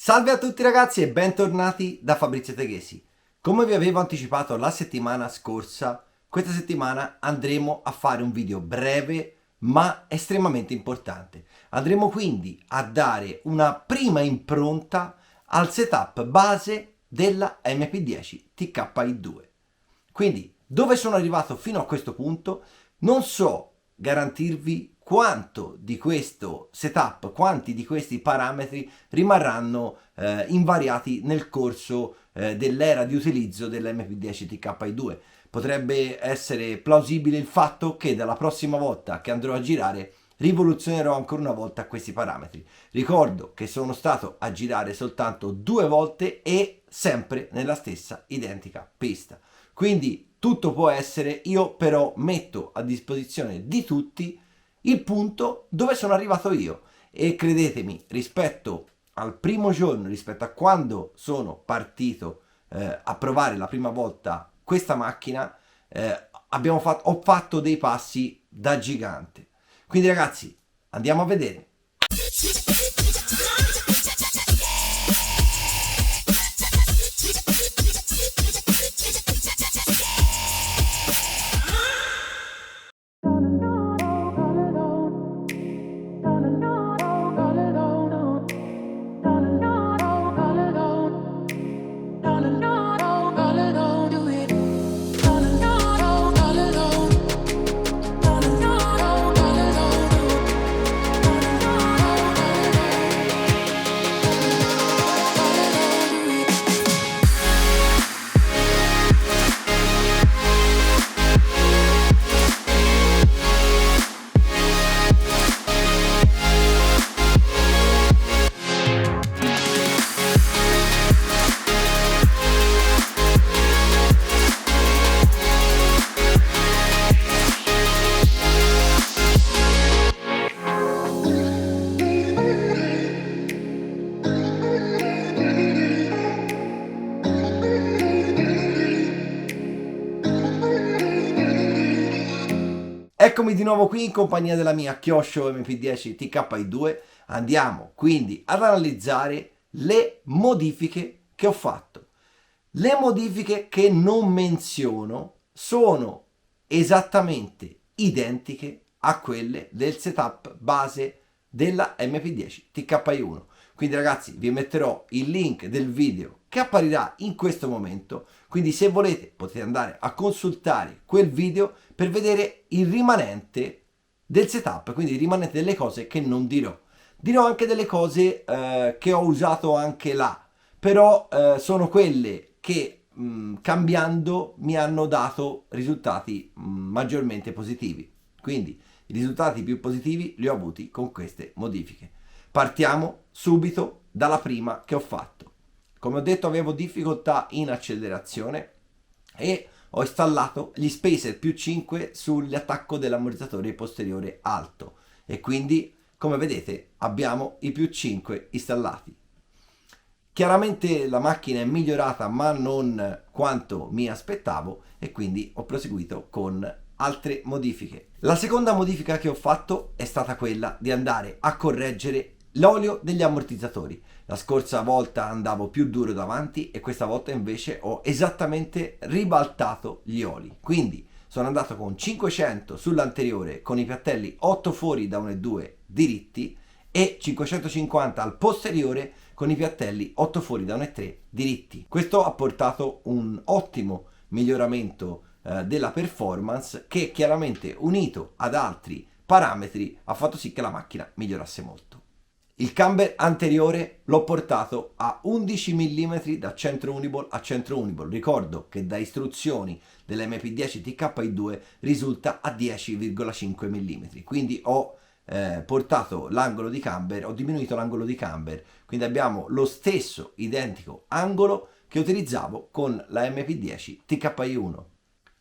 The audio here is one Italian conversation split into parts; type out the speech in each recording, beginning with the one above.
Salve a tutti ragazzi e bentornati da Fabrizio Teghesi. Come vi avevo anticipato la settimana scorsa, questa settimana andremo a fare un video breve ma estremamente importante. Andremo quindi a dare una prima impronta al setup base della MP10 TKI2. Quindi, dove sono arrivato fino a questo punto, non so garantirvi quanto di questo setup, quanti di questi parametri rimarranno invariati nel corso dell'era di utilizzo dell'MP10 TKI2. Potrebbe essere plausibile il fatto che dalla prossima volta che andrò a girare rivoluzionerò ancora una volta questi parametri. Ricordo che sono stato a girare soltanto 2 volte e sempre nella stessa identica pista. Quindi tutto può essere, io però metto a disposizione di tutti il punto dove sono arrivato io e credetemi, rispetto al primo giorno, rispetto a quando sono partito a provare la prima volta questa macchina, ho fatto dei passi da gigante. Quindi ragazzi, andiamo a vedere. Eccomi di nuovo qui in compagnia della mia Kyosho MP10 TKI2. Andiamo quindi ad analizzare le modifiche che ho fatto. Le modifiche che non menziono sono esattamente identiche a quelle del setup base della MP10 TKI1. Quindi ragazzi vi metterò il link del video che apparirà in questo momento, quindi se volete potete andare a consultare quel video per vedere il rimanente del setup, quindi il rimanente delle cose che non dirò. Dirò anche delle cose che ho usato anche là, però sono quelle che cambiando mi hanno dato risultati maggiormente positivi. Quindi i risultati più positivi li ho avuti con queste modifiche. Partiamo subito dalla prima che ho fatto. Come ho detto avevo difficoltà in accelerazione e ho installato gli spacer più 5 sull'attacco dell'ammortizzatore posteriore alto e quindi come vedete abbiamo i più 5 installati. Chiaramente la macchina è migliorata ma non quanto mi aspettavo e quindi ho proseguito con altre modifiche. La seconda modifica che ho fatto è stata quella di andare a correggere l'olio degli ammortizzatori. La scorsa volta andavo più duro davanti e questa volta invece ho esattamente ribaltato gli oli. Quindi sono andato con 500 sull'anteriore con i piattelli 8 fuori da 1,2 diritti e 550 al posteriore con i piattelli 8 fuori da 1,3 diritti. Questo ha portato un ottimo miglioramento della performance che chiaramente unito ad altri parametri ha fatto sì che la macchina migliorasse molto. Il camber anteriore l'ho portato a 11 mm da centro uniball a centro uniball. Ricordo che da istruzioni dell'MP10 TKI2 risulta a 10,5 mm. Quindi ho portato l'angolo di camber, ho diminuito l'angolo di camber. Quindi abbiamo lo stesso identico angolo che utilizzavo con la MP10 TKI1.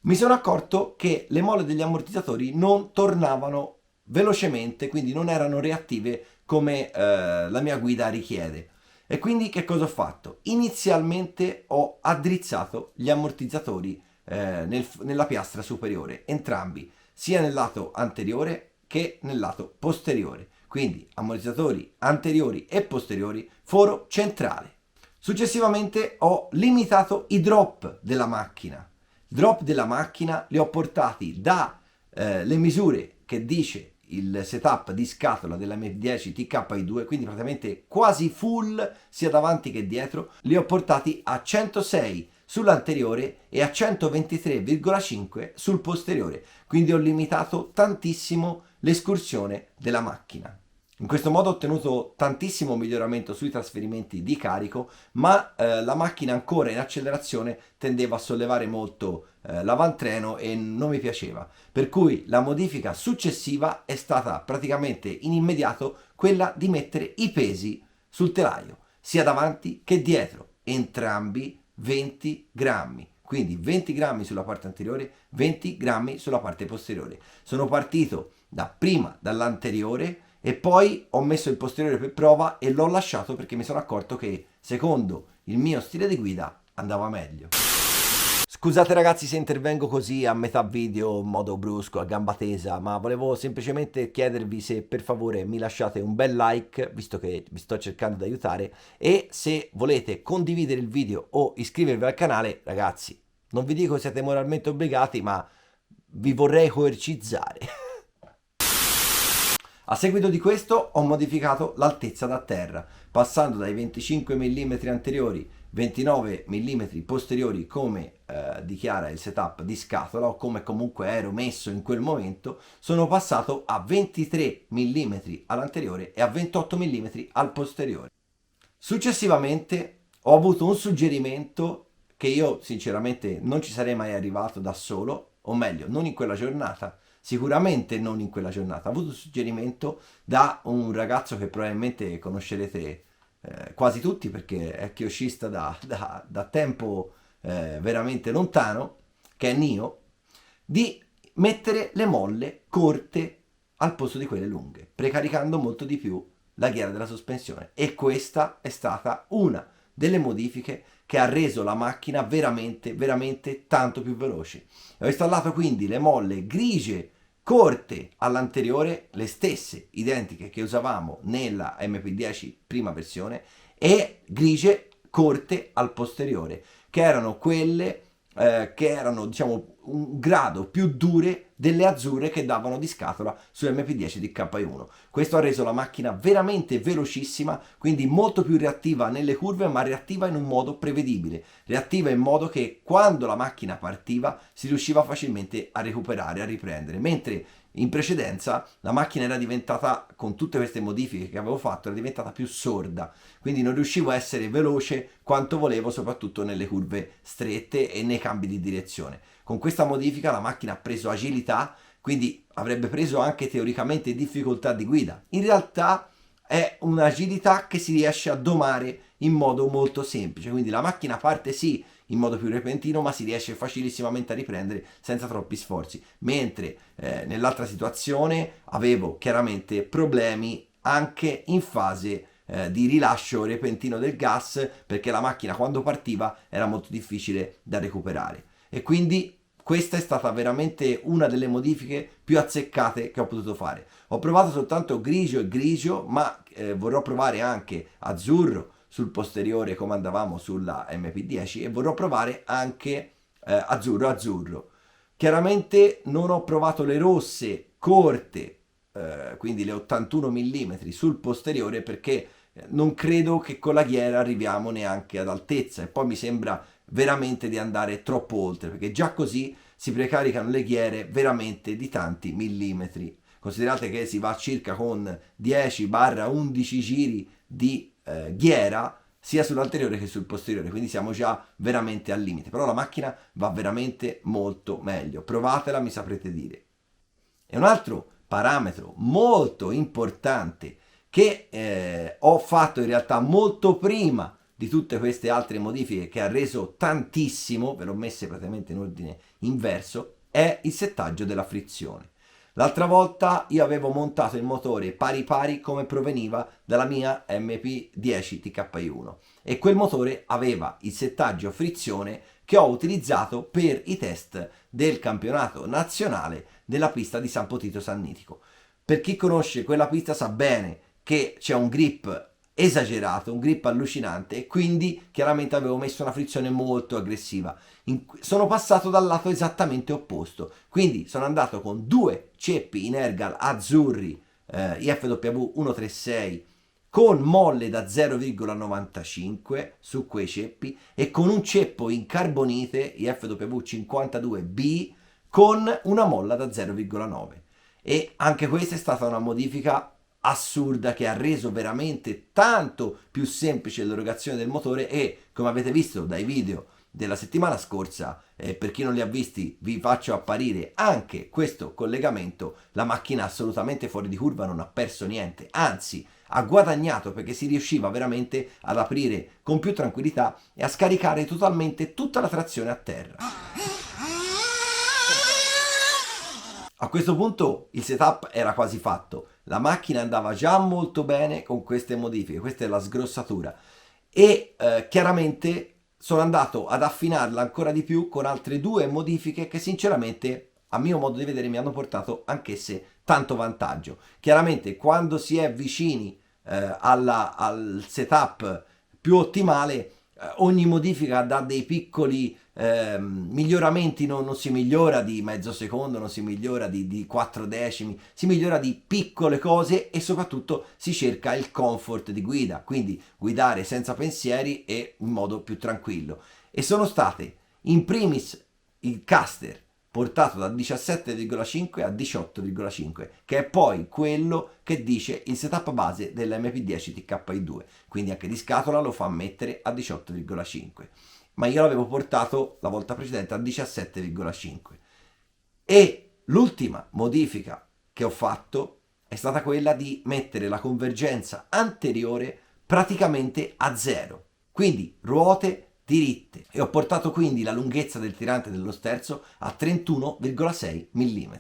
Mi sono accorto che le molle degli ammortizzatori non tornavano velocemente, quindi non erano reattive come la mia guida richiede. E quindi che cosa ho fatto? Inizialmente ho addrizzato gli ammortizzatori nella piastra superiore, entrambi, sia nel lato anteriore che nel lato posteriore. quindi ammortizzatori anteriori e posteriori, foro centrale. Successivamente ho limitato i drop della macchina. I drop della macchina li ho portati dalle misure che dice il setup di scatola della M10 TKI2, quindi praticamente quasi full sia davanti che dietro, li ho portati a 106 sull'anteriore e a 123,5 sul posteriore, quindi ho limitato tantissimo l'escursione della macchina. In questo modo ho ottenuto tantissimo miglioramento sui trasferimenti di carico, ma la macchina ancora in accelerazione tendeva a sollevare molto l'avantreno e non mi piaceva. Per cui la modifica successiva è stata praticamente in immediato quella di mettere i pesi sul telaio, sia davanti che dietro, entrambi 20 grammi. Quindi 20 grammi sulla parte anteriore, 20 grammi sulla parte posteriore. Sono partito prima dall'anteriore e poi ho messo il posteriore per prova e l'ho lasciato perché mi sono accorto che secondo il mio stile di guida andava meglio. Scusate ragazzi se intervengo così a metà video in modo brusco, a gamba tesa, ma volevo semplicemente chiedervi se per favore mi lasciate un bel like, visto che vi sto cercando di aiutare, e se volete condividere il video o iscrivervi al canale, ragazzi, non vi dico siete moralmente obbligati, ma vi vorrei coercizzare. A seguito di questo ho modificato l'altezza da terra, passando dai 25 mm anteriori, 29 mm posteriori come dichiara il setup di scatola o come comunque ero messo in quel momento, sono passato a 23 mm all'anteriore e a 28 mm al posteriore. Successivamente ho avuto un suggerimento che io sinceramente non ci sarei mai arrivato da solo, o meglio, non in quella giornata. Sicuramente non in quella giornata. Ho avuto un suggerimento da un ragazzo che probabilmente conoscerete quasi tutti perché è kyoshista da tempo veramente lontano, che è Nio, di mettere le molle corte al posto di quelle lunghe, precaricando molto di più la ghiera della sospensione. E questa è stata una delle modifiche che ha reso la macchina veramente, veramente tanto più veloce. Ho installato quindi le molle grigie corte all'anteriore, le stesse identiche che usavamo nella MP10 prima versione, e grigie corte al posteriore, che erano quelle che erano diciamo un grado più dure delle azzurre che davano di scatola su MP10 di K1. Questo ha reso la macchina veramente velocissima, quindi molto più reattiva nelle curve, ma reattiva in un modo prevedibile, reattiva in modo che quando la macchina partiva si riusciva facilmente a recuperare, a riprendere, mentre in precedenza la macchina era diventata, con tutte queste modifiche che avevo fatto, era diventata più sorda, quindi non riuscivo a essere veloce quanto volevo, soprattutto nelle curve strette e nei cambi di direzione. Con questa modifica la macchina ha preso agilità, quindi avrebbe preso anche teoricamente difficoltà di guida. In realtà è un'agilità che si riesce a domare in modo molto semplice, quindi la macchina parte sì in modo più repentino, ma si riesce facilissimamente a riprendere senza troppi sforzi, mentre nell'altra situazione avevo chiaramente problemi anche in fase di rilascio repentino del gas, perché la macchina quando partiva era molto difficile da recuperare, e quindi questa è stata veramente una delle modifiche più azzeccate che ho potuto fare. Ho provato soltanto grigio e grigio, ma vorrò provare anche azzurro sul posteriore come andavamo sulla MP10 e vorrò provare anche azzurro. Chiaramente non ho provato le rosse corte, quindi le 81 mm sul posteriore, perché non credo che con la ghiera arriviamo neanche ad altezza, e poi mi sembra veramente di andare troppo oltre, perché già così si precaricano le ghiere veramente di tanti millimetri. Considerate che si va circa con 10-11 giri di ghiera sia sull'anteriore che sul posteriore, quindi siamo già veramente al limite, però la macchina va veramente molto meglio. Provatela, mi saprete dire. E un altro parametro molto importante che ho fatto in realtà molto prima di tutte queste altre modifiche, che ha reso tantissimo, ve l'ho messe praticamente in ordine inverso, è il settaggio della frizione. L'altra volta io avevo montato il motore pari pari come proveniva dalla mia MP10 TKI1 e quel motore aveva il settaggio frizione che ho utilizzato per i test del campionato nazionale della pista di San Potito Sannitico. Per chi conosce quella pista sa bene che c'è un grip esagerato, un grip allucinante, e quindi chiaramente avevo messo una frizione molto aggressiva. Sono passato dal lato esattamente opposto, quindi sono andato con due ceppi in Ergal azzurri IFW 136 con molle da 0,95 su quei ceppi e con un ceppo in carbonite IFW 52B con una molla da 0,9. E anche questa è stata una modifica assurda che ha reso veramente tanto più semplice l'erogazione del motore, e come avete visto dai video della settimana scorsa, per chi non li ha visti vi faccio apparire anche questo collegamento, la macchina assolutamente fuori di curva non ha perso niente, anzi ha guadagnato, perché si riusciva veramente ad aprire con più tranquillità e a scaricare totalmente tutta la trazione a terra. A questo punto il setup era quasi fatto, la macchina andava già molto bene con queste modifiche, questa è la sgrossatura, e chiaramente sono andato ad affinarla ancora di più con altre due modifiche che sinceramente a mio modo di vedere mi hanno portato anch'esse tanto vantaggio. Chiaramente quando si è vicini al setup più ottimale, ogni modifica dà dei piccoli miglioramenti, non si migliora di mezzo secondo, non si migliora di 4 decimi, si migliora di piccole cose e soprattutto si cerca il comfort di guida, quindi guidare senza pensieri e in modo più tranquillo. E sono state in primis il caster portato da 17,5 a 18,5, che è poi quello che dice il setup base dell'MP10 TKI2, quindi anche di scatola lo fa mettere a 18,5, ma io l'avevo portato la volta precedente a 17,5. E l'ultima modifica che ho fatto è stata quella di mettere la convergenza anteriore praticamente a zero, quindi ruote diritte, e ho portato quindi la lunghezza del tirante dello sterzo a 31,6 mm.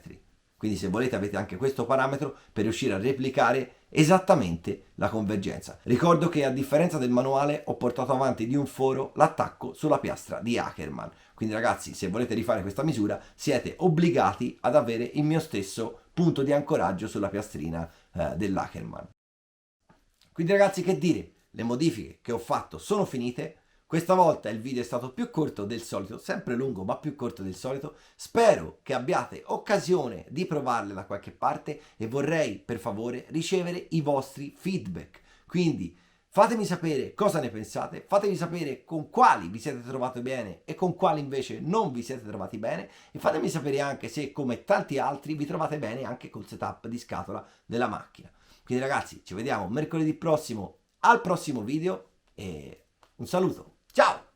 Quindi se volete avete anche questo parametro per riuscire a replicare esattamente la convergenza. Ricordo che a differenza del manuale ho portato avanti di un foro l'attacco sulla piastra di Ackermann, quindi ragazzi, se volete rifare questa misura siete obbligati ad avere il mio stesso punto di ancoraggio sulla piastrina dell'Ackermann. Quindi ragazzi, che dire, le modifiche che ho fatto sono finite. Questa volta il video è stato più corto del solito, sempre lungo ma più corto del solito. Spero che abbiate occasione di provarle da qualche parte e vorrei per favore ricevere i vostri feedback. Quindi fatemi sapere cosa ne pensate, fatemi sapere con quali vi siete trovati bene e con quali invece non vi siete trovati bene, e fatemi sapere anche se come tanti altri vi trovate bene anche col setup di scatola della macchina. Quindi ragazzi, ci vediamo mercoledì prossimo al prossimo video e un saluto. Ciao!